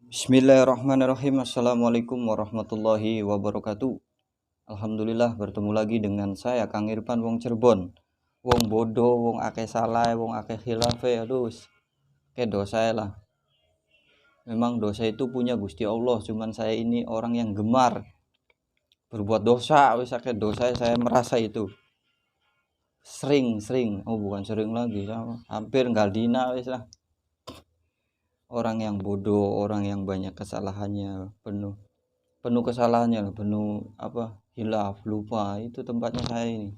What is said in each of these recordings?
Bismillahirrahmanirrahim. Assalamualaikum warahmatullahi wabarakatuh. Alhamdulillah bertemu lagi dengan saya Kang Irfan wong Cirebon. Wong bodoh, wong akeh salah, wong akeh khilafe. Aduh, ke dosa lah. Memang dosa itu punya Gusti Allah, cuman saya ini orang yang gemar berbuat dosa. Wis akeh dosa, saya merasa itu sering. Oh, bukan sering lagi, hampir enggak dina wis lah. Orang yang bodoh, orang yang banyak kesalahannya, penuh kesalahannya, penuh hilaf, lupa, itu tempatnya saya ini.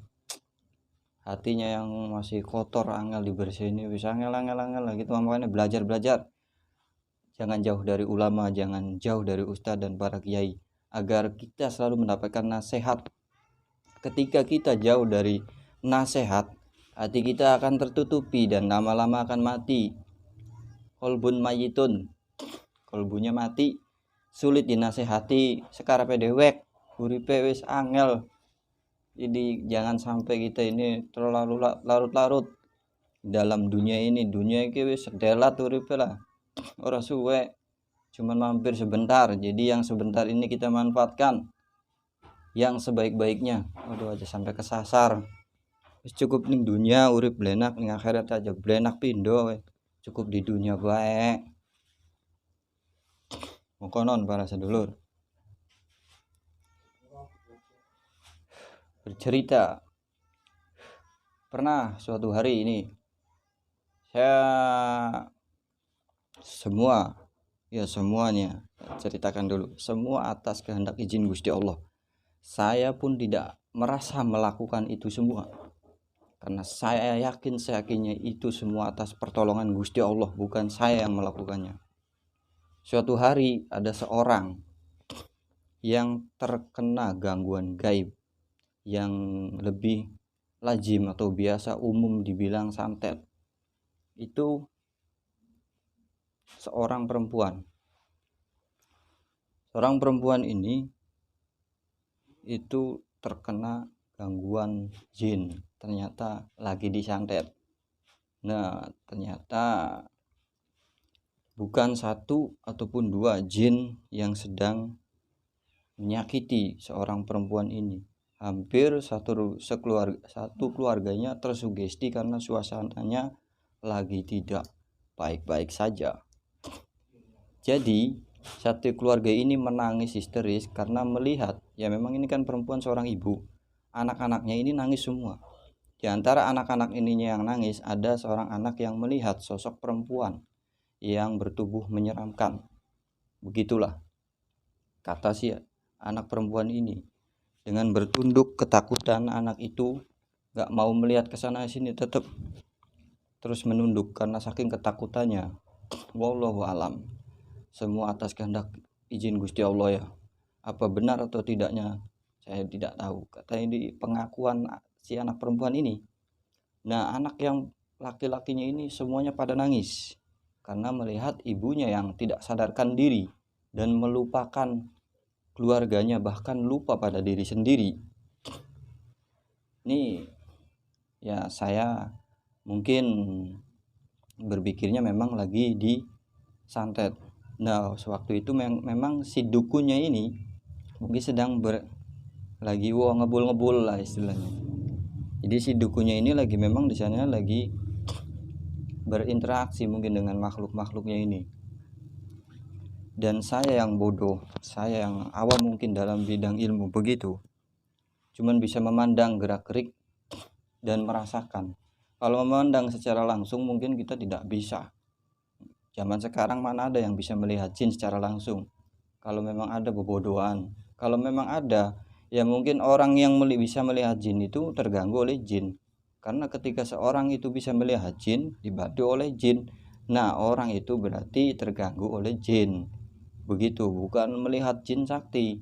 Hatinya yang masih kotor, angel dibersihin, bisa angel lah gitu. Makanya belajar, jangan jauh dari ulama, jangan jauh dari ustadz dan para kiai, agar kita selalu mendapatkan nasihat. Ketika kita jauh dari nasihat, hati kita akan tertutupi dan lama-lama akan mati. Kolbun mayitun, kolbunya mati, sulit dinasehati, sekarape dewek, uripe wis angel. Jadi jangan sampai kita ini terlalu larut-larut dalam dunia ini. Dunia iki wis sedelat uripe lah, ora suwe, cuman mampir sebentar. Jadi yang sebentar ini kita manfaatkan yang sebaik-baiknya. Aduh, aja sampai kesasar. Wis cukup ning dunia urip blenak, ning akhirat aja blenak pindo we. Cukup di dunia bae. Mongkonon para sedulur. Bercerita, pernah suatu hari ini saya semuanya ceritakan dulu, semua atas kehendak izin Gusti Allah. Saya pun tidak merasa melakukan itu semua, karena saya seyakinnya itu semua atas pertolongan Gusti Allah, bukan saya yang melakukannya. Suatu hari ada seorang yang terkena gangguan gaib, yang lebih lazim atau biasa umum dibilang santet. Itu seorang perempuan. Seorang perempuan ini itu terkena gangguan jin, ternyata lagi disantet. Nah, ternyata bukan satu ataupun dua jin yang sedang menyakiti seorang perempuan ini. Hampir satu keluarganya tersugesti karena suasananya lagi tidak baik-baik saja. Jadi satu keluarga ini menangis histeris karena melihat, ya memang ini kan perempuan seorang ibu, anak-anaknya ini nangis semua. Di antara anak-anak ininya yang nangis, ada seorang anak yang melihat sosok perempuan yang bertubuh menyeramkan. Begitulah kata si anak perempuan ini. Dengan bertunduk ketakutan, anak itu gak mau melihat ke sana sini, tetap terus menunduk karena saking ketakutannya. Wallahu alam. Semua atas kehendak izin Gusti Allah ya. Apa benar atau tidaknya saya tidak tahu. Kata ini pengakuan si anak perempuan ini. Nah, anak yang laki-lakinya ini semuanya pada nangis karena melihat ibunya yang tidak sadarkan diri dan melupakan keluarganya, bahkan lupa pada diri sendiri. Ini ya saya mungkin berpikirnya memang lagi di santet. Nah, sewaktu itu memang si dukunnya ini mungkin sedang lagi ngebul lah istilahnya. Jadi si dukunnya ini lagi memang di sana lagi berinteraksi mungkin dengan makhluk-makhluknya ini. Dan saya yang bodoh, saya yang awam mungkin dalam bidang ilmu begitu, cuman bisa memandang gerak-gerik dan merasakan. Kalau memandang secara langsung mungkin kita tidak bisa. Zaman sekarang mana ada yang bisa melihat jin secara langsung. Kalau memang ada bobodohan. Kalau memang ada, ya mungkin orang yang bisa melihat jin itu terganggu oleh jin. Karena ketika seorang itu bisa melihat jin, dibantu oleh jin, nah orang itu berarti terganggu oleh jin. Begitu, bukan melihat jin sakti.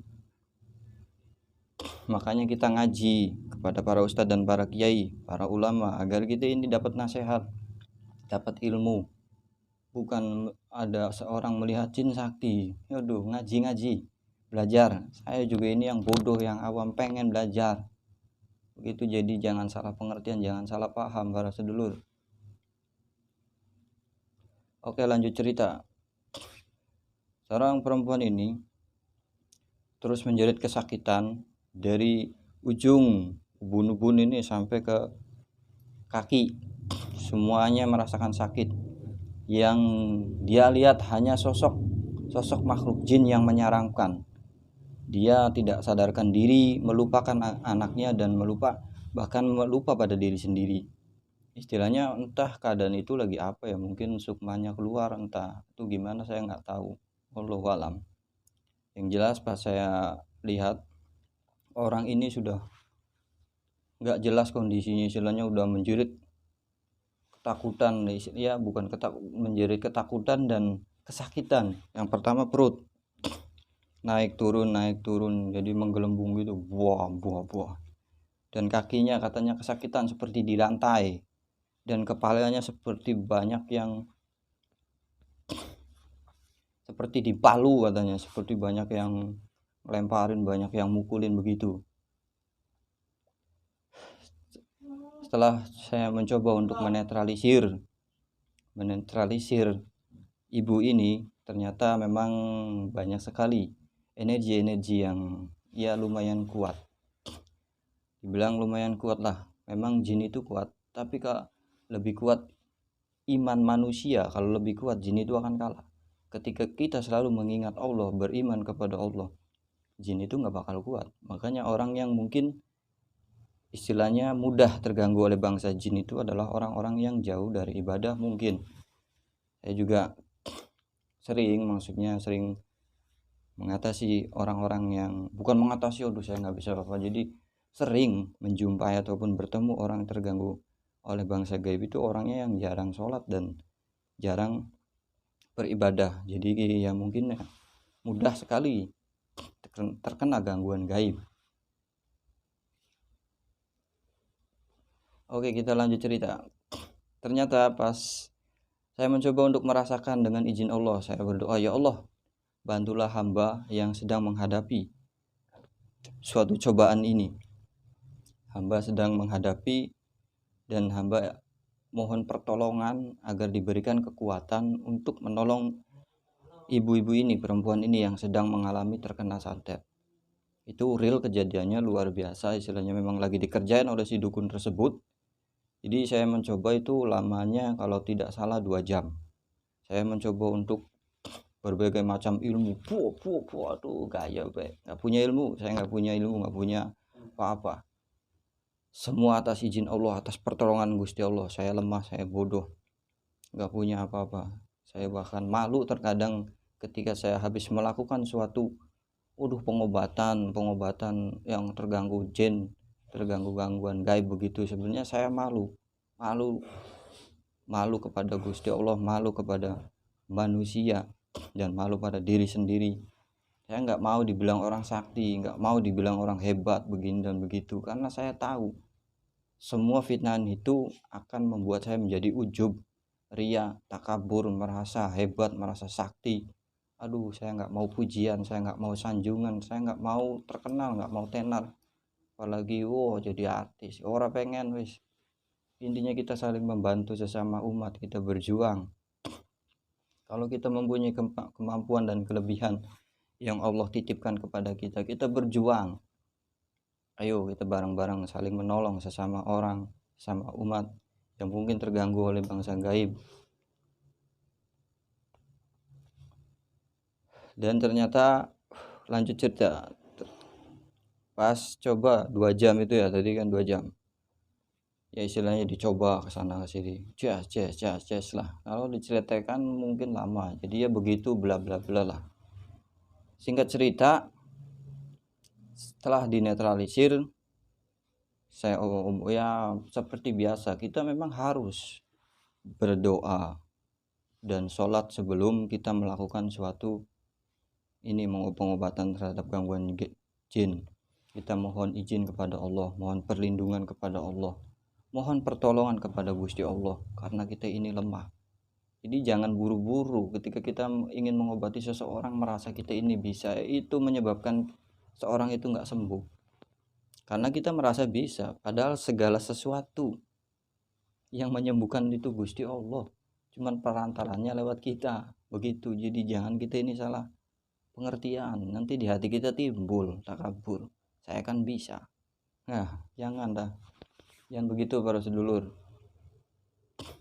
Makanya kita ngaji kepada para ustadz dan para kiai, para ulama, agar kita ini dapat nasihat, dapat ilmu. Bukan ada seorang melihat jin sakti. Aduh, ngaji, belajar. Saya juga ini yang bodoh, yang awam, pengen belajar. Begitu, jadi jangan salah pengertian, jangan salah paham para sedulur. Oke, lanjut cerita. Seorang perempuan ini terus menjerit kesakitan dari ujung ubun-ubun ini sampai ke kaki. Semuanya merasakan sakit. Yang dia lihat hanya sosok makhluk jin yang menyeramkan. Dia tidak sadarkan diri, melupakan anaknya dan bahkan melupa pada diri sendiri. Istilahnya entah keadaan itu lagi apa ya, mungkin sukmanya keluar, entah itu gimana saya nggak tahu. Wallahu alam. Yang jelas pas saya lihat orang ini sudah nggak jelas kondisinya, istilahnya udah menjerit ketakutan, ya bukan menjerit ketakutan dan kesakitan. Yang pertama perut naik turun, jadi menggelembung gitu, buah. Dan kakinya katanya kesakitan seperti di lantai, dan kepalanya seperti banyak yang seperti dipalu katanya, seperti banyak yang lemparin, banyak yang mukulin begitu. Setelah saya mencoba untuk menetralisir ibu ini, ternyata memang banyak sekali energi yang ya lumayan kuat. Dibilang lumayan kuat lah, memang jin itu kuat, tapi kalau lebih kuat iman manusia, kalau lebih kuat jin itu akan kalah. Ketika kita selalu mengingat Allah, beriman kepada Allah, jin itu nggak bakal kuat. Makanya orang yang mungkin istilahnya mudah terganggu oleh bangsa jin itu adalah orang-orang yang jauh dari ibadah. Mungkin saya juga sering mengatasi orang-orang yang bukan mengatasi, saya nggak bisa apa, jadi sering menjumpai ataupun bertemu orang terganggu oleh bangsa gaib itu orangnya yang jarang sholat dan jarang beribadah. Jadi ya mungkin mudah sekali terkena gangguan gaib. Oke, kita lanjut cerita. Ternyata pas saya mencoba untuk merasakan dengan izin Allah, saya berdoa, ya Allah, bantulah hamba yang sedang menghadapi suatu cobaan ini. Hamba sedang menghadapi dan hamba mohon pertolongan agar diberikan kekuatan untuk menolong ibu-ibu ini, perempuan ini yang sedang mengalami terkena santet. Itu real kejadiannya luar biasa, istilahnya memang lagi dikerjain oleh si dukun tersebut. Jadi saya mencoba itu lamanya kalau tidak salah 2 jam. Saya mencoba untuk berbagai macam ilmu. Aduh gaya be. Nggak punya ilmu, saya nggak punya ilmu, nggak punya apa-apa. Semua atas izin Allah, atas pertolongan Gusti Allah. Saya lemah, saya bodoh, nggak punya apa-apa. Saya bahkan malu terkadang ketika saya habis melakukan suatu pengobatan yang terganggu jin, terganggu gangguan gaib begitu. Sebenarnya saya malu kepada Gusti Allah, malu kepada manusia, dan malu pada diri sendiri. Saya nggak mau dibilang orang sakti, nggak mau dibilang orang hebat begini dan begitu, karena saya tahu semua fitnahan itu akan membuat saya menjadi ujub, ria, takabur, merasa hebat, merasa sakti. Aduh, saya nggak mau pujian, saya nggak mau sanjungan, saya nggak mau terkenal, nggak mau tenar, apalagi jadi artis. Orang pengen wis. Intinya kita saling membantu sesama umat, kita berjuang. Kalau kita mempunyai kemampuan dan kelebihan yang Allah titipkan kepada kita, kita berjuang. Ayo kita bareng-bareng saling menolong sesama orang, sesama umat yang mungkin terganggu oleh bangsa gaib. Dan ternyata lanjut cerita, pas coba 2 jam itu ya, tadi kan 2 jam. Ya istilahnya dicoba ke sana ke sini, jas lah. Kalau diceritakan mungkin lama, jadi ya begitu bla bla bla lah. Singkat cerita, setelah dinetralisir, saya ya seperti biasa, kita memang harus berdoa dan sholat sebelum kita melakukan suatu pengobatan terhadap gangguan jin. Kita mohon izin kepada Allah, mohon perlindungan kepada Allah, mohon pertolongan kepada Gusti Allah, karena kita ini lemah. Jadi jangan buru-buru ketika kita ingin mengobati seseorang, merasa kita ini bisa, itu menyebabkan seorang itu nggak sembuh. Karena kita merasa bisa, padahal segala sesuatu yang menyembuhkan itu Gusti Allah, cuman perantaranya lewat kita begitu. Jadi jangan kita ini salah pengertian, nanti di hati kita timbul takabur, saya kan bisa. Nah, jangan begitu para sedulur.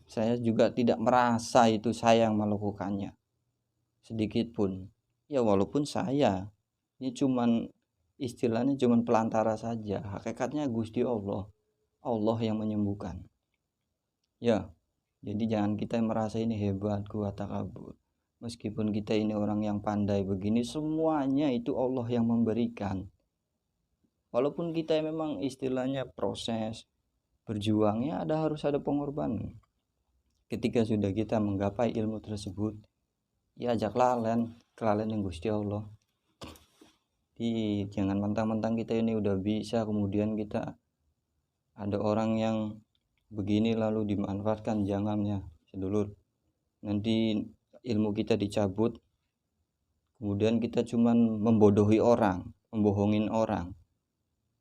Saya juga tidak merasa itu saya yang melakukannya sedikit pun. Ya walaupun saya ini cuman istilahnya cuman pelantara saja, hakikatnya Gusti Allah yang menyembuhkan. Ya, jadi jangan kita merasa ini hebat, kuat, takabur. Meskipun kita ini orang yang pandai begini, semuanya itu Allah yang memberikan. Walaupun kita memang istilahnya proses berjuangnya harus ada pengorbanan. Ketika sudah kita menggapai ilmu tersebut, ya ajak lalen yang Gusti Allah. Jangan mentang-mentang kita ini udah bisa, kemudian kita ada orang yang begini lalu dimanfaatkan. Jangan ya sedulur, nanti ilmu kita dicabut, kemudian kita cuman membodohi orang, membohongin orang.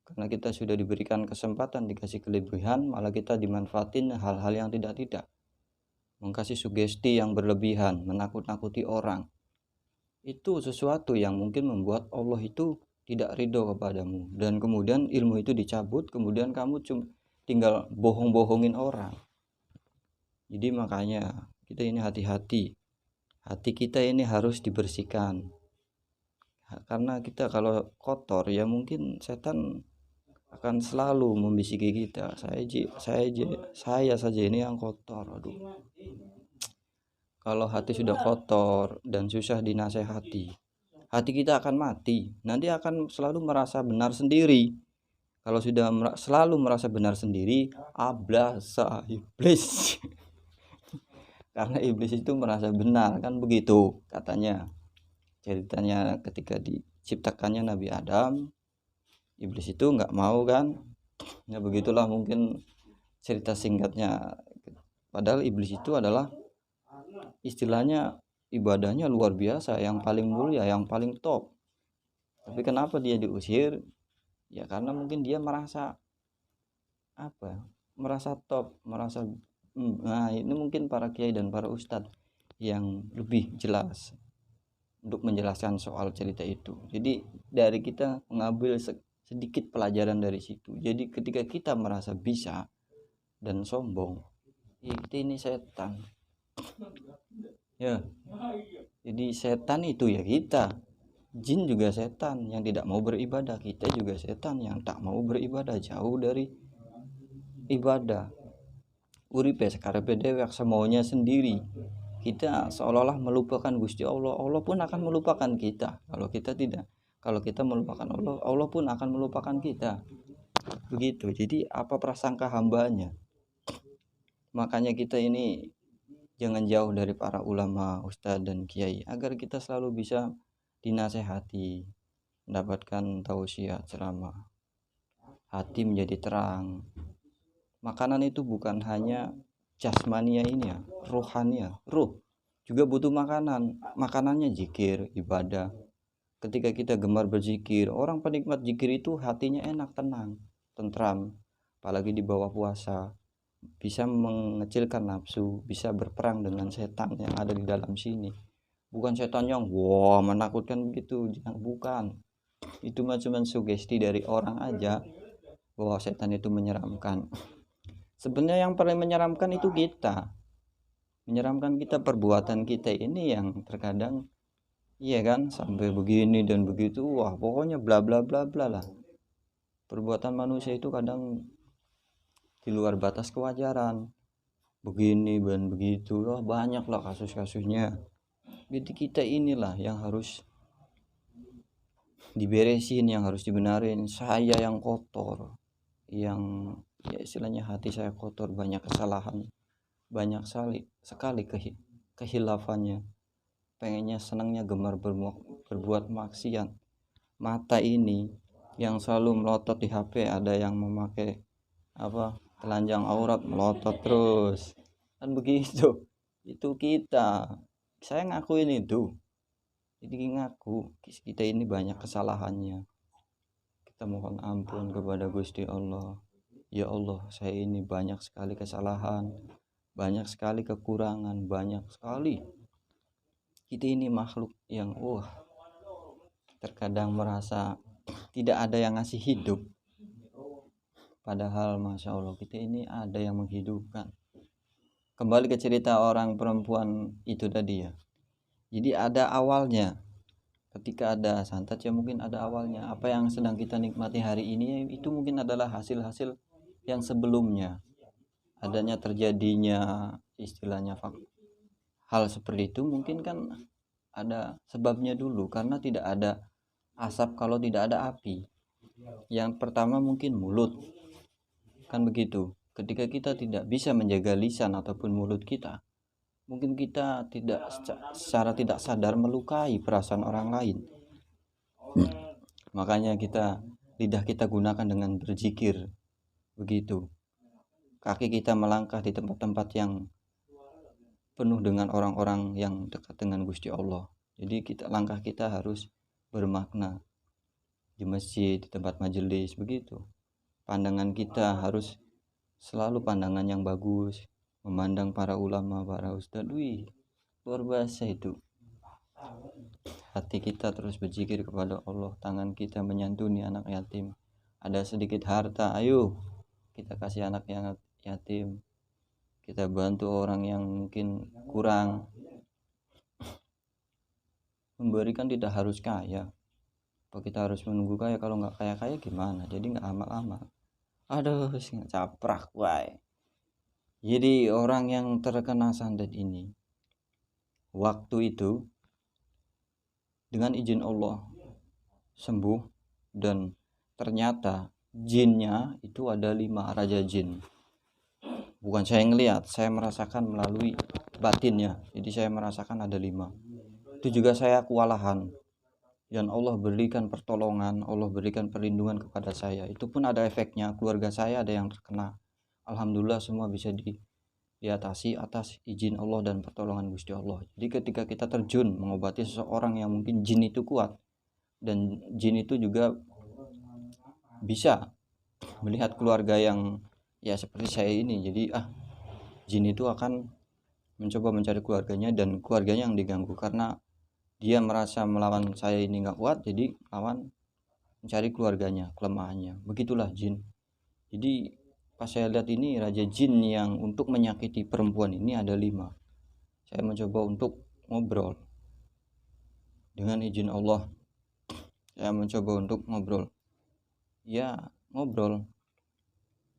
Karena kita sudah diberikan kesempatan, dikasih kelebihan, malah kita dimanfaatin hal-hal yang tidak, mengkasih sugesti yang berlebihan, menakut-nakuti orang. Itu sesuatu yang mungkin membuat Allah itu tidak ridho kepadamu, dan kemudian ilmu itu dicabut, kemudian kamu cuma tinggal bohong-bohongin orang. Jadi makanya kita ini hati-hati, hati kita ini harus dibersihkan, karena kita kalau kotor ya mungkin setan akan selalu membisiki kita, saya saja ini yang kotor. Aduh, kalau hati sudah kotor dan susah dinasehati, hati kita akan mati, nanti akan selalu merasa benar sendiri. Kalau sudah selalu merasa benar sendiri, ablasa iblis. Karena iblis itu merasa benar, kan begitu katanya. Ceritanya ketika diciptakannya Nabi Adam, iblis itu nggak mau kan. Ya begitulah mungkin cerita singkatnya. Padahal iblis itu adalah istilahnya ibadahnya luar biasa, yang paling mulia, yang paling top. Tapi kenapa dia diusir? Ya karena mungkin dia merasa merasa top, merasa nah ini mungkin para kiai dan para ustadz yang lebih jelas untuk menjelaskan soal cerita itu. Jadi dari kita mengambil sedikit pelajaran dari situ. Jadi ketika kita merasa bisa dan sombong, ya kita ini setan. Ya, jadi setan itu ya kita. Jin juga setan yang tidak mau beribadah, kita juga setan yang tak mau beribadah, jauh dari ibadah. Uripe sakarepe dewek, semaunya sendiri. Kita seolah-olah melupakan Gusti Allah, Allah pun akan melupakan kita. Kalau kita tidak, kalau kita melupakan Allah, Allah pun akan melupakan kita. Begitu. Jadi apa prasangka hambanya? Makanya kita ini jangan jauh dari para ulama, ustadz dan kiai, agar kita selalu bisa dinasehati, mendapatkan tausiah, ceramah, hati menjadi terang. Makanan itu bukan hanya jasmania ini ya, rohania, ruh juga butuh makanan. Makanannya zikir, ibadah. Ketika kita gemar berzikir, orang penikmat zikir itu hatinya enak, tenang, tentram. Apalagi di bawah puasa, bisa mengecilkan nafsu, bisa berperang dengan setan yang ada di dalam sini. Bukan setan yang wah menakutkan begitu, bukan. Itu cuma sugesti dari orang aja bahwa setan itu menyeramkan. Sebenarnya yang paling menyeramkan itu kita. Menyeramkan kita perbuatan kita ini yang terkadang iya kan, sampai begini dan begitu, wah pokoknya bla bla bla bla lah. Perbuatan manusia itu kadang di luar batas kewajaran, begini dan begitu, wah banyak lah kasus-kasusnya. Jadi kita inilah yang harus diberesin, yang harus dibenarin. Saya yang kotor, yang ya istilahnya hati saya kotor, banyak kesalahan, banyak sekali kehilafannya. Pengennya, senangnya, gemar berbuat maksiat. Mata ini yang selalu melotot di HP, ada yang memakai telanjang aurat, melotot terus, kan begitu. Itu kita, saya ngakuin itu. Jadi ngaku kita ini banyak kesalahannya. Kita mohon ampun kepada Gusti Allah. Ya Allah, saya ini banyak sekali kesalahan, banyak sekali kekurangan, banyak sekali. Kita ini makhluk yang terkadang merasa tidak ada yang ngasih hidup, padahal Masya Allah kita ini ada yang menghidupkan. Kembali ke cerita orang perempuan itu tadi ya, jadi ada awalnya. Ketika ada santet ya mungkin ada awalnya. Apa yang sedang kita nikmati hari ini itu mungkin adalah hasil-hasil yang sebelumnya. Adanya terjadinya istilahnya hal seperti itu mungkin kan ada sebabnya dulu, karena tidak ada asap kalau tidak ada api. Yang pertama mungkin mulut, kan begitu. Ketika kita tidak bisa menjaga lisan ataupun mulut kita, mungkin kita tidak secara tidak sadar melukai perasaan orang lain. Makanya lidah kita gunakan dengan berzikir, begitu. Kaki kita melangkah di tempat-tempat yang penuh dengan orang-orang yang dekat dengan Gusti Allah. Jadi langkah kita harus bermakna. Di masjid, di tempat majelis, begitu. Pandangan kita harus selalu pandangan yang bagus, memandang para ulama, para ustadz. Luar biasa itu. Hati kita terus berzikir kepada Allah, tangan kita menyantuni anak yatim. Ada sedikit harta, ayo kita kasih anak yang yatim. Kita bantu orang yang mungkin kurang. Memberikan tidak harus kaya. Apa kita harus menunggu kaya? Kalau nggak kaya-kaya gimana? Jadi nggak amal-amal. Aduh, caprak wae. Jadi orang yang terkena santet ini, waktu itu dengan izin Allah sembuh, dan ternyata jinnya itu ada 5 raja jin. Bukan saya ngelihat, saya merasakan melalui batinnya. Jadi saya merasakan ada 5. Itu juga saya kewalahan. Dan Allah berikan pertolongan, Allah berikan perlindungan kepada saya. Itu pun ada efeknya, keluarga saya ada yang terkena. Alhamdulillah semua bisa diatasi atas izin Allah dan pertolongan Gusti Allah. Jadi ketika kita terjun mengobati seseorang yang mungkin jin itu kuat, dan jin itu juga bisa melihat keluarga yang ya seperti saya ini. Jadi jin itu akan mencoba mencari keluarganya, dan keluarganya yang diganggu karena dia merasa melawan saya ini nggak kuat, jadi lawan mencari keluarganya, kelemahannya. Begitulah jin. Jadi pas saya lihat ini raja jin yang untuk menyakiti perempuan ini ada 5. Saya mencoba untuk ngobrol dengan izin Allah. Saya mencoba untuk ngobrol. Ya, ngobrol.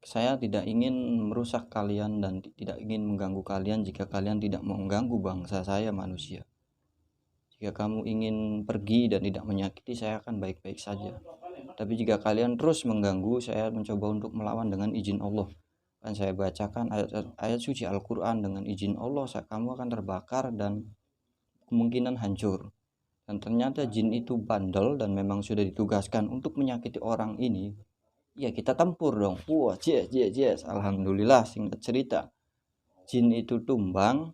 Saya tidak ingin merusak kalian dan tidak ingin mengganggu kalian jika kalian tidak mau mengganggu bangsa saya manusia. Jika kamu ingin pergi dan tidak menyakiti, saya akan baik-baik saja. Tapi jika kalian terus mengganggu, saya mencoba untuk melawan dengan izin Allah. Dan saya bacakan ayat suci Al-Quran dengan izin Allah, kamu akan terbakar dan kemungkinan hancur. Dan ternyata jin itu bandel dan memang sudah ditugaskan untuk menyakiti orang ini. Ya kita tempur dong. Wah, yes. Alhamdulillah, singkat cerita, jin itu tumbang.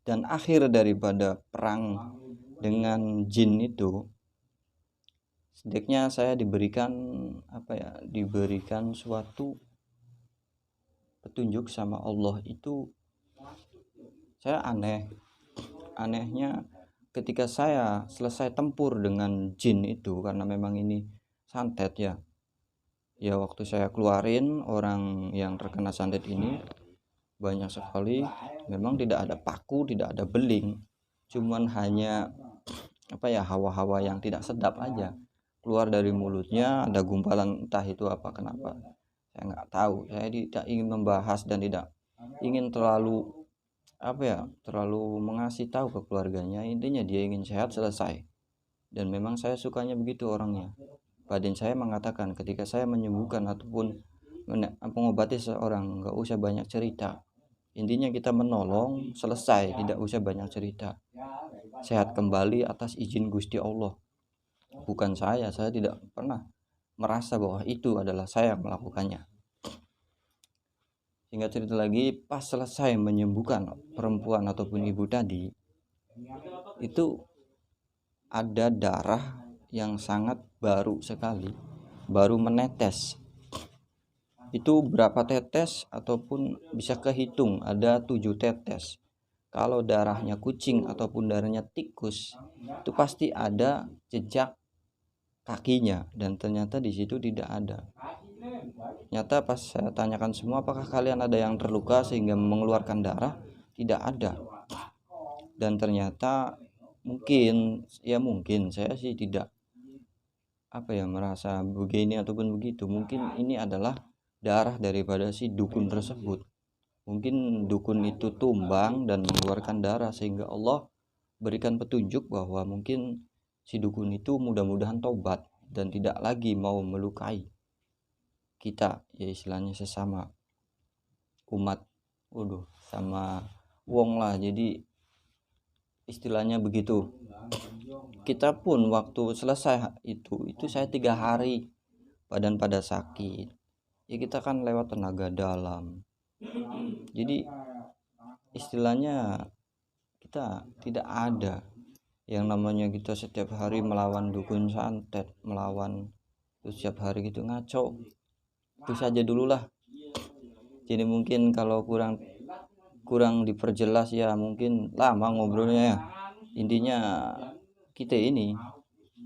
Dan akhir daripada perang dengan jin itu, sedikitnya saya diberikan suatu petunjuk sama Allah. Itu saya anehnya ketika saya selesai tempur dengan jin itu, karena memang ini santet ya waktu saya keluarin orang yang terkena santet ini banyak sekali, memang tidak ada paku, tidak ada beling, cuman hanya hawa-hawa yang tidak sedap aja keluar dari mulutnya. Ada gumpalan, entah itu kenapa saya nggak tahu. Saya tidak ingin membahas dan tidak ingin terlalu mengasih tahu ke keluarganya. Intinya dia ingin sehat, selesai. Dan memang saya sukanya begitu orangnya. Badan saya mengatakan ketika saya menyembuhkan ataupun mengobati seseorang, nggak usah banyak cerita. Intinya kita menolong, selesai, tidak usah banyak cerita. Sehat kembali atas izin Gusti Allah. Bukan saya tidak pernah merasa bahwa itu adalah saya yang melakukannya. Singkat cerita lagi, pas selesai menyembuhkan perempuan ataupun ibu tadi, itu ada darah yang sangat baru sekali, baru menetes. Itu berapa tetes ataupun bisa kehitung, ada 7 tetes. Kalau darahnya kucing ataupun darahnya tikus, itu pasti ada jejak kakinya, dan ternyata di situ tidak ada. Ternyata pas saya tanyakan semua, apakah kalian ada yang terluka sehingga mengeluarkan darah? Tidak ada. Dan ternyata mungkin saya sih tidak merasa begini ataupun begitu. Mungkin ini adalah darah daripada si dukun tersebut. Mungkin dukun itu tumbang dan mengeluarkan darah, sehingga Allah berikan petunjuk bahwa mungkin si dukun itu mudah-mudahan tobat dan tidak lagi mau melukai kita, ya istilahnya sesama umat, sama wong lah. Jadi istilahnya begitu. Kita pun waktu selesai itu saya 3 hari badan pada sakit, ya kita kan lewat tenaga dalam. Jadi istilahnya kita tidak ada yang namanya kita setiap hari melawan dukun santet, melawan itu setiap hari gitu, ngaco. Itu saja dululah. Jadi mungkin kalau kurang diperjelas ya mungkin lama ngobrolnya ya. Intinya kita ini,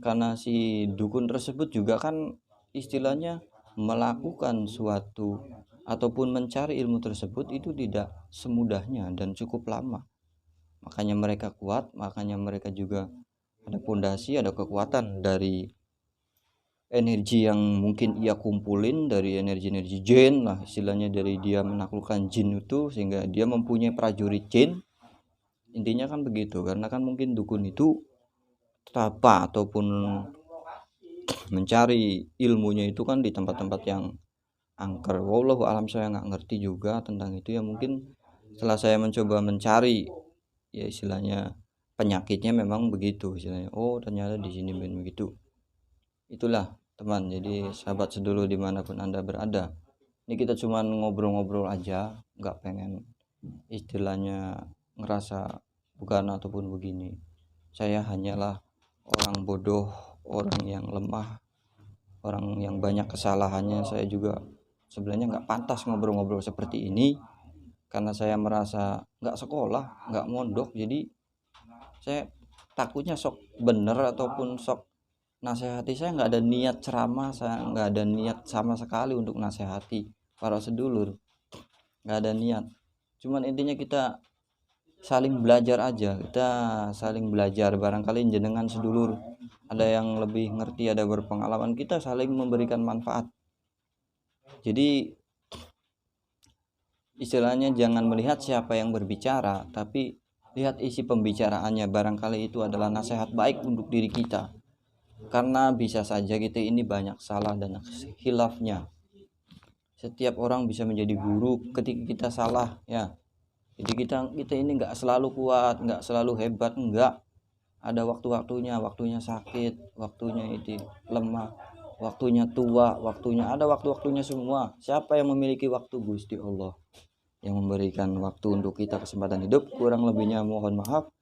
karena si dukun tersebut juga kan istilahnya melakukan suatu ataupun mencari ilmu tersebut itu tidak semudahnya dan cukup lama. Makanya mereka kuat, makanya mereka juga ada pondasi, ada kekuatan dari energi yang mungkin ia kumpulin, dari energi-energi jin lah istilahnya, dari dia menaklukkan jin itu sehingga dia mempunyai prajurit jin. Intinya kan begitu, karena kan mungkin dukun itu apa ataupun mencari ilmunya itu kan di tempat-tempat yang angker. Wallahu alam, saya nggak ngerti juga tentang itu ya. Mungkin setelah saya mencoba mencari, ya istilahnya penyakitnya memang begitu istilahnya. Oh ternyata di sini begitu. Itulah teman, jadi sahabat sedulur dimanapun Anda berada, ini kita cuma ngobrol-ngobrol aja, nggak pengen istilahnya ngerasa bukan ataupun begini. Saya hanyalah orang bodoh, orang yang lemah, orang yang banyak kesalahannya. Saya juga sebenarnya nggak pantas ngobrol-ngobrol seperti ini, karena saya merasa nggak sekolah, nggak mondok. Jadi saya takutnya sok bener ataupun sok nasihati. Saya nggak ada niat ceramah, saya nggak ada niat sama sekali untuk nasihati para sedulur, nggak ada niat. Cuman intinya kita saling belajar aja, kita saling belajar. Barangkali jenengan sedulur ada yang lebih ngerti, ada berpengalaman, kita saling memberikan manfaat. Jadi istilahnya jangan melihat siapa yang berbicara, tapi lihat isi pembicaraannya. Barangkali itu adalah nasihat baik untuk diri kita, karena bisa saja kita ini banyak salah dan khilafnya. Setiap orang bisa menjadi guru ketika kita salah ya. Jadi kita ini nggak selalu kuat, nggak selalu hebat, enggak. Ada waktunya sakit, waktunya itu lemah, waktunya tua, ada waktunya semua. Siapa yang memiliki waktu? Gusti Allah yang memberikan waktu untuk kita kesempatan hidup. Kurang lebihnya mohon maaf.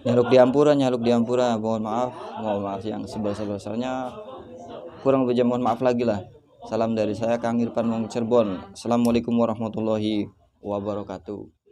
Nyaluk diampura, mohon maaf yang sebesar-besarnya. Kurang lebihnya mohon maaf lagi lah. Salam dari saya Kang Irfan Wong Cirebon. Assalamualaikum warahmatullahi wabarakatuh.